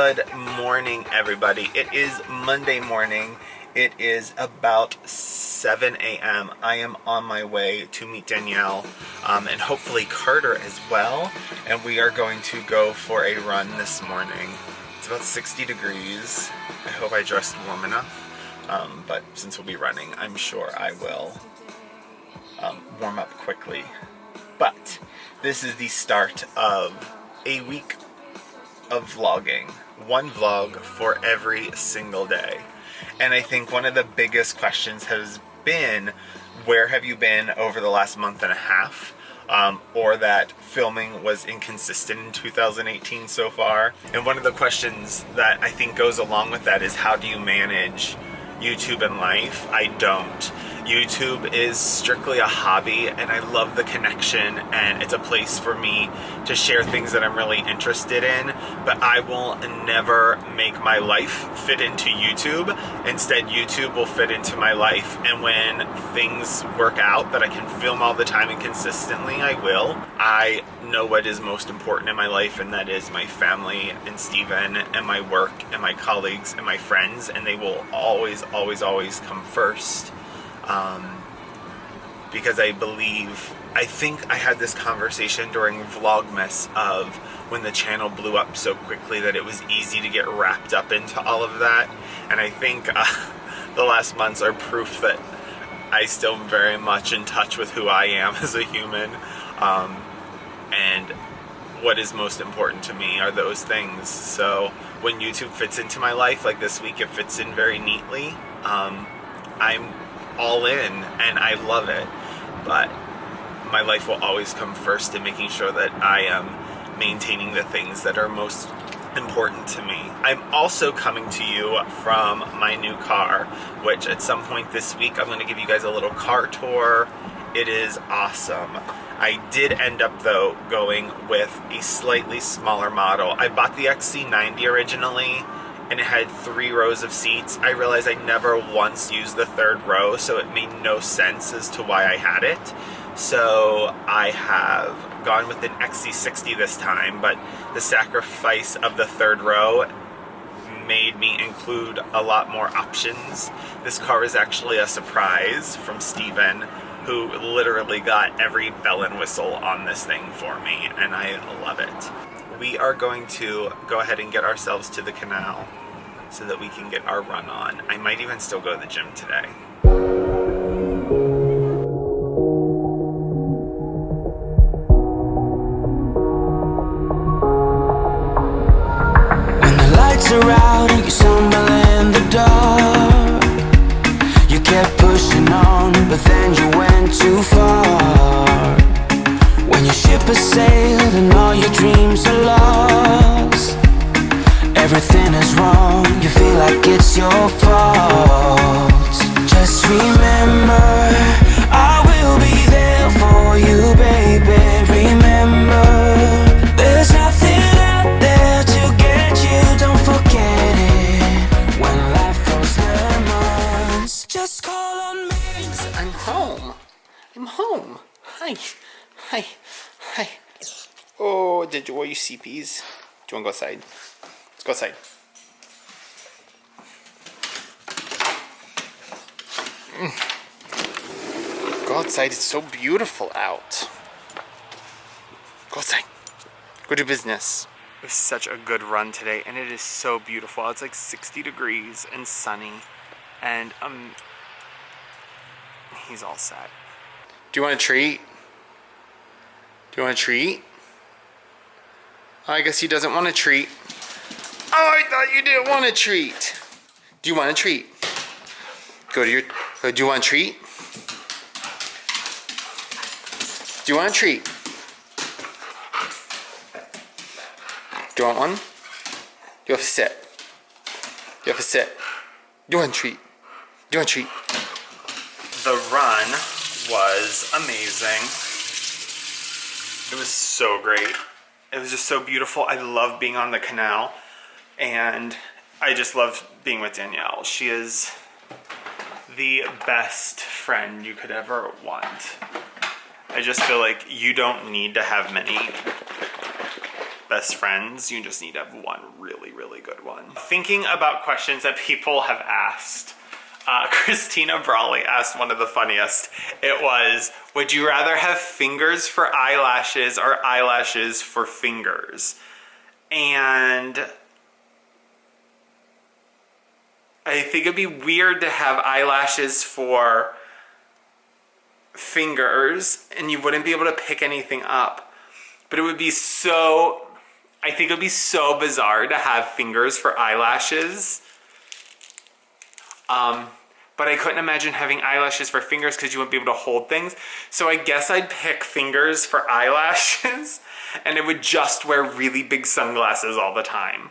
Good morning, everybody. It is Monday morning. It is about 7 a.m. I am on my way to meet Danielle and hopefully Carter as well. And we are going to go for a run this morning. It's about 60 degrees. I hope I dressed warm enough. But since we'll be running, I'm sure I will warm up quickly. But this is the start of a week of vlogging. One vlog for every single day. And I think one of the biggest questions has been, where have you been over the last month and a half? Or that filming was inconsistent in 2018 so far. And one of the questions that I think goes along with that is, how do you manage YouTube and life? I don't. YouTube is strictly a hobby, and I love the connection, and it's a place for me to share things that I'm really interested in, but I will never make my life fit into YouTube. Instead, YouTube will fit into my life, and when things work out that I can film all the time and consistently, I will. I know what is most important in my life, and that is my family and Steven and my work and my colleagues and my friends, and they will always come first. Because I think I had this conversation during Vlogmas of when the channel blew up so quickly that it was easy to get wrapped up into all of that. And I think the last months are proof that I still am very much in touch with who I am as a human. And what is most important to me are those things. So when YouTube fits into my life, like this week, it fits in very neatly. I'm all in and I love it, but my life will always come first in making sure that I am maintaining the things that are most important to me. I'm also coming to you from my new car, which at some point this week I'm going to give you guys a little car tour. It is awesome. I did end up though going with a slightly smaller model. I bought the XC90 originally, and it had 3 rows of seats. I realized I never once used the 3rd row, so it made no sense as to why I had it. So I have gone with an XC60 this time, but the sacrifice of the 3rd row made me include a lot more options. This car is actually a surprise from Steven, who literally got every bell and whistle on this thing for me, and I love it. We are going to go ahead and get ourselves to the canal so that we can get our run on. I might even still go to the gym today. When the lights are out and you stumble in the dark, you kept pushing on, but then you went too far. When your ship has sailed and all your dreams are lost, everything is wrong, you feel like it's your fault. Just remember, I will be there for you, baby. Remember, there's nothing out there to get you, don't forget it. When life throws lemons, just call on me. I'm home. I'm home. Hi. Hi. Hi. Oh, did you CPs? Do you want to go outside? Let's go outside. Go outside. It's so beautiful out. Go outside. Go do business. It was such a good run today, and it is so beautiful. It's like 60 degrees and sunny, and he's all set. Do you want a treat? Do you want a treat? Oh, I guess he doesn't want a treat. Oh, I thought you didn't want a treat. Do you want a treat? Go to your... do you want a treat? Do you want a treat? Do you want one? You have to sit. You have to sit. Do you want a treat? Do you want a treat? The run was amazing. It was so great. It was just so beautiful. I love being on the canal, and I just love being with Danielle. She is the best friend you could ever want. I just feel like you don't need to have many best friends. You just need to have one really, really good one. Thinking about questions that people have asked, Christina Brawley asked one of the funniest. It was, would you rather have fingers for eyelashes or eyelashes for fingers? And I think it'd be weird to have eyelashes for fingers and you wouldn't be able to pick anything up. But it would be so, I think it would be so bizarre to have fingers for eyelashes. But I couldn't imagine having eyelashes for fingers because you wouldn't be able to hold things. So I guess I'd pick fingers for eyelashes and I would just wear really big sunglasses all the time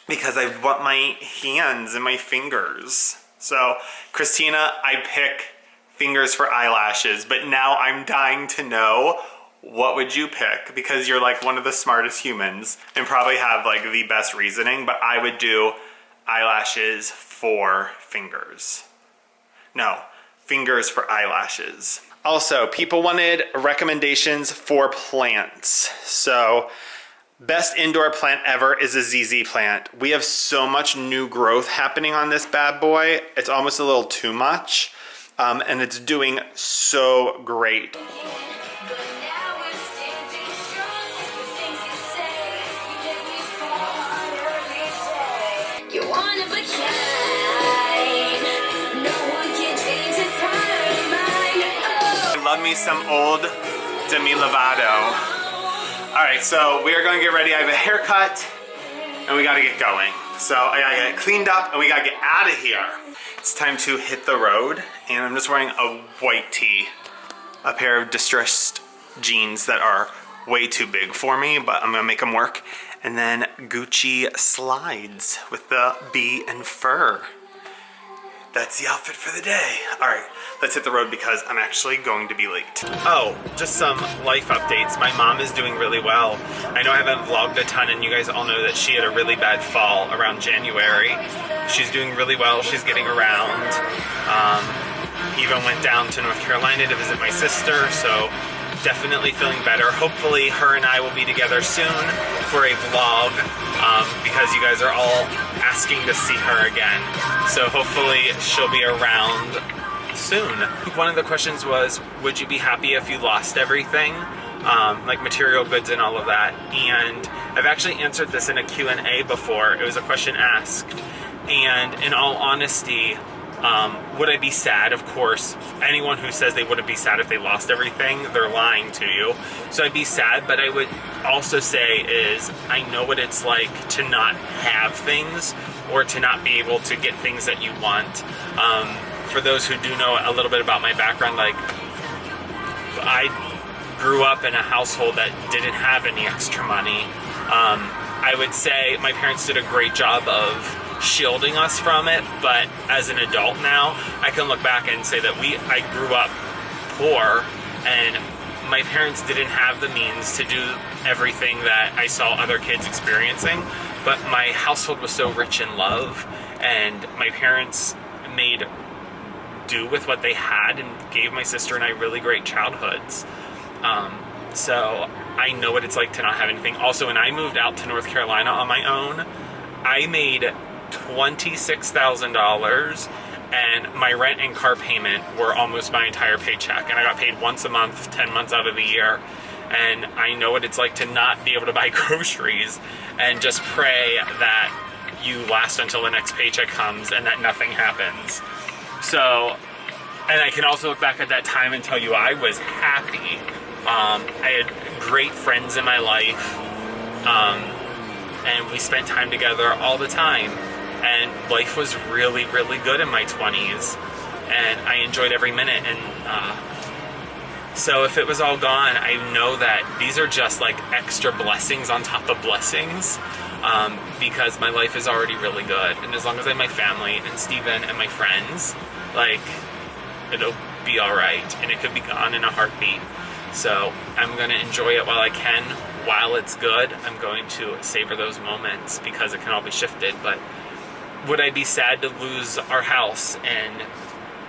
because I want my hands and my fingers. So Christina, I pick fingers for eyelashes, but now I'm dying to know, what would you pick? Because you're like one of the smartest humans and probably have like the best reasoning, but I would do eyelashes for fingers. No, fingers for eyelashes. Also, people wanted recommendations for plants. So, best indoor plant ever is a ZZ plant. We have so much new growth happening on this bad boy. It's almost a little too much. And it's doing so great. Love me some old Demi Lovato. All right, so we are going to get ready. I have a haircut and we got to get going. So I got to get cleaned up and we got to get out of here. It's time to hit the road and I'm just wearing a white tee, a pair of distressed jeans that are way too big for me, but I'm going to make them work. And then Gucci slides with the bee and fur. That's the outfit for the day. All right, let's hit the road because I'm actually going to be late. Oh, just some life updates. My mom is doing really well. I know I haven't vlogged a ton and you guys all know that she had a really bad fall around January. She's doing really well. She's getting around. Even went down to North Carolina to visit my sister, so definitely feeling better. Hopefully her and I will be together soon for a vlog because you guys are all asking to see her again. So hopefully she'll be around soon. One of the questions was, would you be happy if you lost everything? Like material goods and all of that. And I've actually answered this in a Q&A before. It was a question asked. And in all honesty, would I be sad? Of course, anyone who says they wouldn't be sad if they lost everything, they're lying to you. So I'd be sad, but I would also say is I know what it's like to not have things or to not be able to get things that you want. For those who do know a little bit about my background, like I grew up in a household that didn't have any extra money. I would say my parents did a great job of shielding us from it, but as an adult now, I can look back and say that I grew up poor and my parents didn't have the means to do everything that I saw other kids experiencing, but my household was so rich in love and my parents made do with what they had and gave my sister and I really great childhoods. So I know what it's like to not have anything. Also, when I moved out to North Carolina on my own, I made $26,000 and my rent and car payment were almost my entire paycheck, and I got paid once a month 10 months out of the year. And I know what it's like to not be able to buy groceries and just pray that you last until the next paycheck comes and that nothing happens. So, and I can also look back at that time and tell you I was happy. I had great friends in my life, and we spent time together all the time. And life was really, really good in my 20s, and I enjoyed every minute. And so if it was all gone, I know that these are just like extra blessings on top of blessings, because my life is already really good. And as long as I have my family and Steven and my friends, like, it'll be all right, and it could be gone in a heartbeat. So I'm going to enjoy it while I can. While it's good, I'm going to savor those moments because it can all be shifted. But would I be sad to lose our house and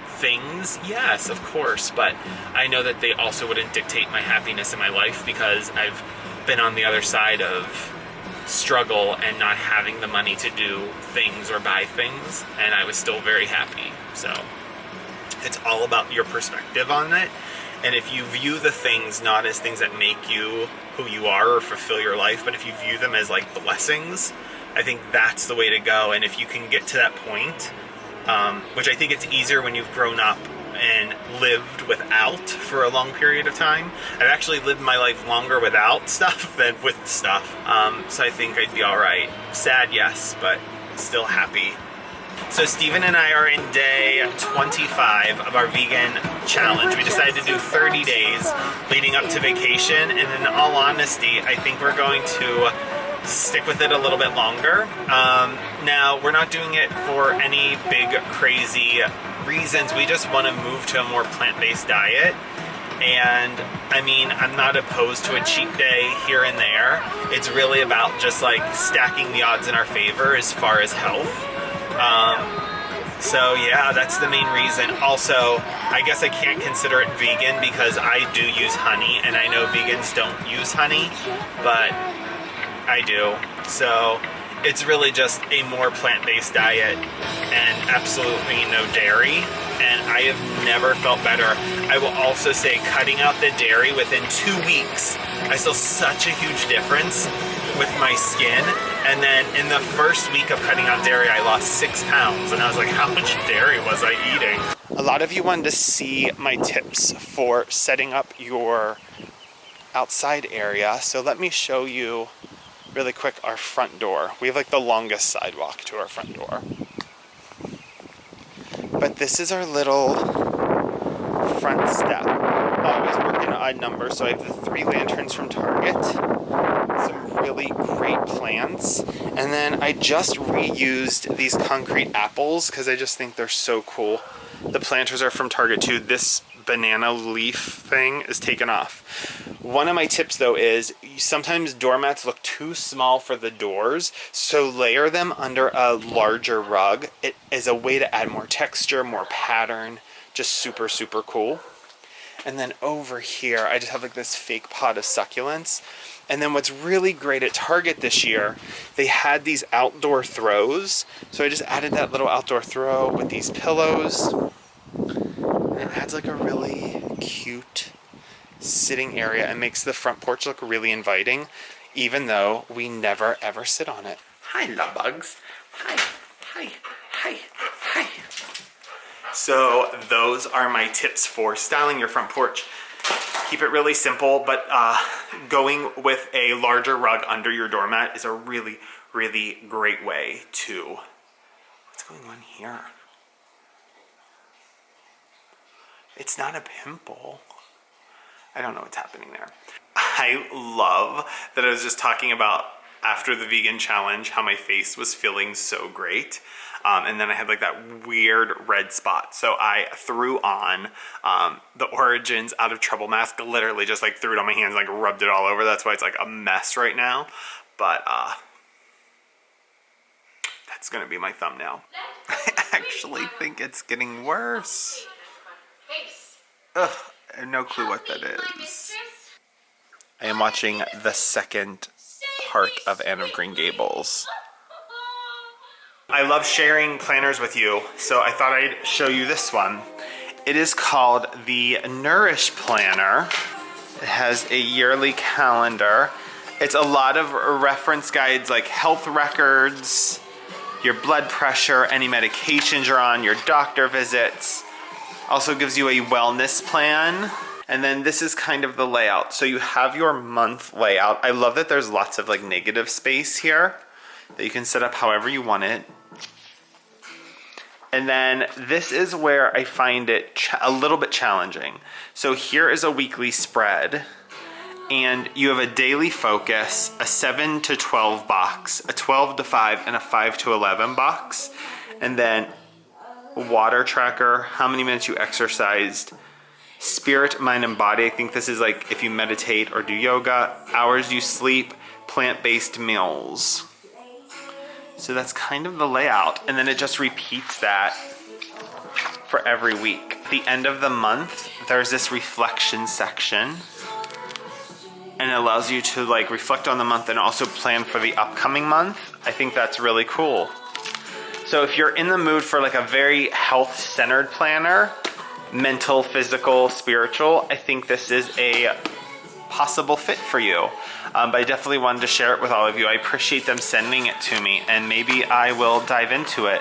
things? Yes, of course. But I know that they also wouldn't dictate my happiness in my life because I've been on the other side of struggle and not having the money to do things or buy things, and I was still very happy. So it's all about your perspective on it. And if you view the things not as things that make you who you are or fulfill your life, but if you view them as like blessings, I think that's the way to go. And if you can get to that point, which I think it's easier when you've grown up and lived without for a long period of time. I've actually lived my life longer without stuff than with stuff. So I think I'd be all right. Sad, yes, but still happy. So Steven and I are in day 25 of our vegan challenge. We decided to do 30 days leading up to vacation, and in all honesty, I think we're going to stick with it a little bit longer. Now, we're not doing it for any big, crazy reasons. We just want to move to a more plant-based diet. And I mean, I'm not opposed to a cheat day here and there. It's really about just like stacking the odds in our favor as far as health. So yeah, that's the main reason. Also, I guess I can't consider it vegan because I do use honey, and I know vegans don't use honey, but I do. So it's really just a more plant-based diet and absolutely no dairy, and I have never felt better. I will also say cutting out the dairy within 2 weeks, I saw such a huge difference with my skin. And then in the first week of cutting out dairy, I lost 6 pounds, and I was like, how much dairy was I eating? A lot of you wanted to see my tips for setting up your outside area, so let me show you really quick our front door. We have like the longest sidewalk to our front door. But this is our little front step. Always working odd numbers, so I have the 3 lanterns from Target. Some really great plants. And then I just reused these concrete apples because I just think they're so cool. The planters are from Target too. This banana leaf thing is taken off. One of my tips though is sometimes doormats look too small for the doors, so layer them under a larger rug. It is a way to add more texture, more pattern, just super, super cool. And then over here, I just have like this fake pot of succulents. And then what's really great at Target this year, they had these outdoor throws. So I just added that little outdoor throw with these pillows. And it adds like a really cute sitting area and makes the front porch look really inviting, even though we never ever sit on it. Hi, love bugs. Hi, hi, hi, hi. So those are my tips for styling your front porch. Keep it really simple, but going with a larger rug under your doormat is a really, really great way to... What's going on here? It's not a pimple. I don't know what's happening there. I love that I was just talking about after the vegan challenge how my face was feeling so great. And then I had like that weird red spot. So I threw on the Origins Out of Trouble mask, literally just like threw it on my hands, like rubbed it all over. That's why it's like a mess right now. But that's gonna be my thumbnail. I actually think it's getting worse. Ugh, I have no clue what that is. I am watching the second part of Anne of Green Gables. I love sharing planners with you, so I thought I'd show you this one. It is called the Nourish Planner. It has a yearly calendar. It's a lot of reference guides like health records, your blood pressure, any medications you're on, your doctor visits. Also gives you a wellness plan. And then this is kind of the layout. So you have your month layout. I love that there's lots of like negative space here that you can set up however you want it. And then this is where I find it a little bit challenging. So here is a weekly spread, and you have a daily focus, a 7 to 12 box, a 12 to 5, and a 5 to 11 box. And then water tracker, how many minutes you exercised, spirit, mind, and body. I think this is like if you meditate or do yoga, hours you sleep, plant-based meals. So that's kind of the layout, and then it just repeats that for every week. At the end of the month, there's this reflection section, and and it allows you to like reflect on the month and also plan for the upcoming month. I think that's really cool. So if you're in the mood for like a very health-centered planner, mental, physical, spiritual, I think this is a possible fit for you. But I definitely wanted to share it with all of you. I appreciate them sending it to me, and maybe I will dive into it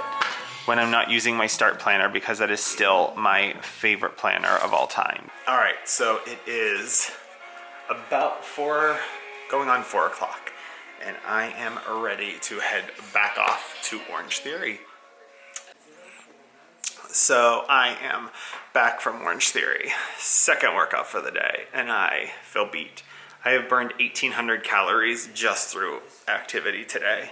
when I'm not using my Start Planner, because that is still my favorite planner of all time. All right, so it is about going on 4 o'clock, and I am ready to head back off to Orange Theory. So I am back from Orange Theory, second workout for the day, and I feel beat. I have burned 1,800 calories just through activity today,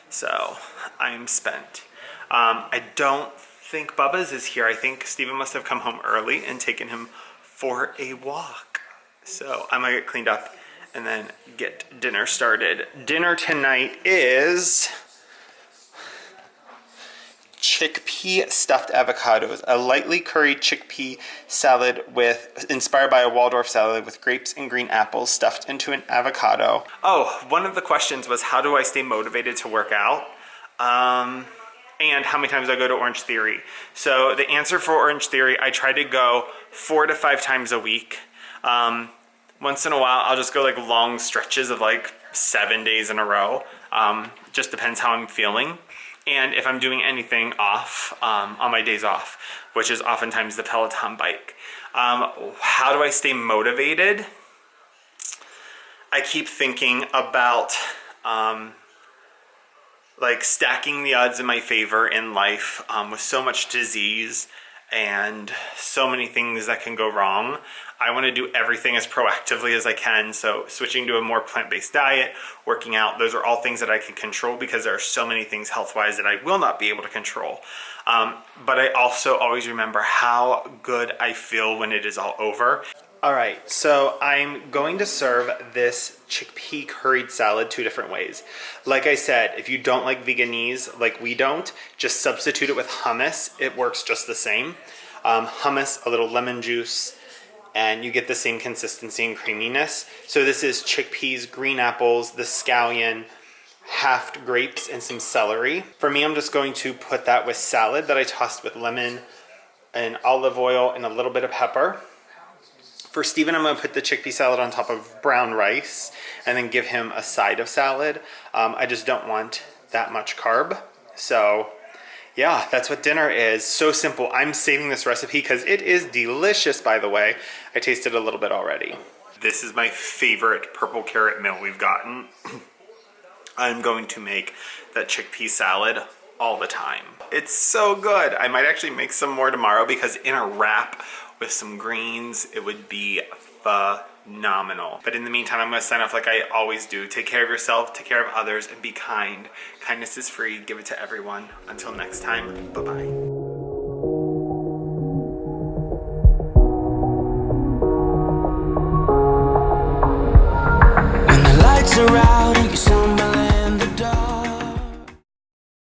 so I am spent. I don't think Bubba's is here. I think Steven must have come home early and taken him for a walk. So I'm gonna get cleaned up and then get dinner started. Dinner tonight is chickpea stuffed avocados, a lightly curried chickpea salad inspired by a Waldorf salad with grapes and green apples stuffed into an avocado. Oh, one of the questions was, how do I stay motivated to work out? And how many times I go to Orange Theory. So the answer for Orange Theory, I try to go 4 to 5 times a week. Once in a while, I'll just go like long stretches of like 7 days in a row. Just depends how I'm feeling. And if I'm doing anything off on my days off, which is oftentimes the Peloton bike. How do I stay motivated? I keep thinking about like stacking the odds in my favor in life with so much disease and so many things that can go wrong. I want to do everything as proactively as I can. So switching to a more plant-based diet, working out, those are all things that I can control, because there are so many things health-wise that I will not be able to control. But I also always remember how good I feel when it is all over. All right, so I'm going to serve this chickpea curried salad 2 different ways. Like I said, if you don't like veganese, like we don't, just substitute it with hummus. It works just the same. Hummus, a little lemon juice, and you get the same consistency and creaminess. So this is chickpeas, green apples, the scallion, half grapes, and some celery. For me, I'm just going to put that with salad that I tossed with lemon and olive oil and a little bit of pepper. For Steven, I'm going to put the chickpea salad on top of brown rice and then give him a side of salad. I just don't want that much carb. So yeah, that's what dinner is. So simple. I'm saving this recipe because it is delicious, by the way. I tasted a little bit already. This is my favorite purple carrot meal we've gotten. I'm going to make that chickpea salad all the time. It's so good. I might actually make some more tomorrow, because in a wrap with some greens, it would be phenomenal. But in the meantime, I'm going to sign off like I always do. Take care of yourself, take care of others, and be kind. Kindness is free. Give it to everyone. Until next time, bye-bye.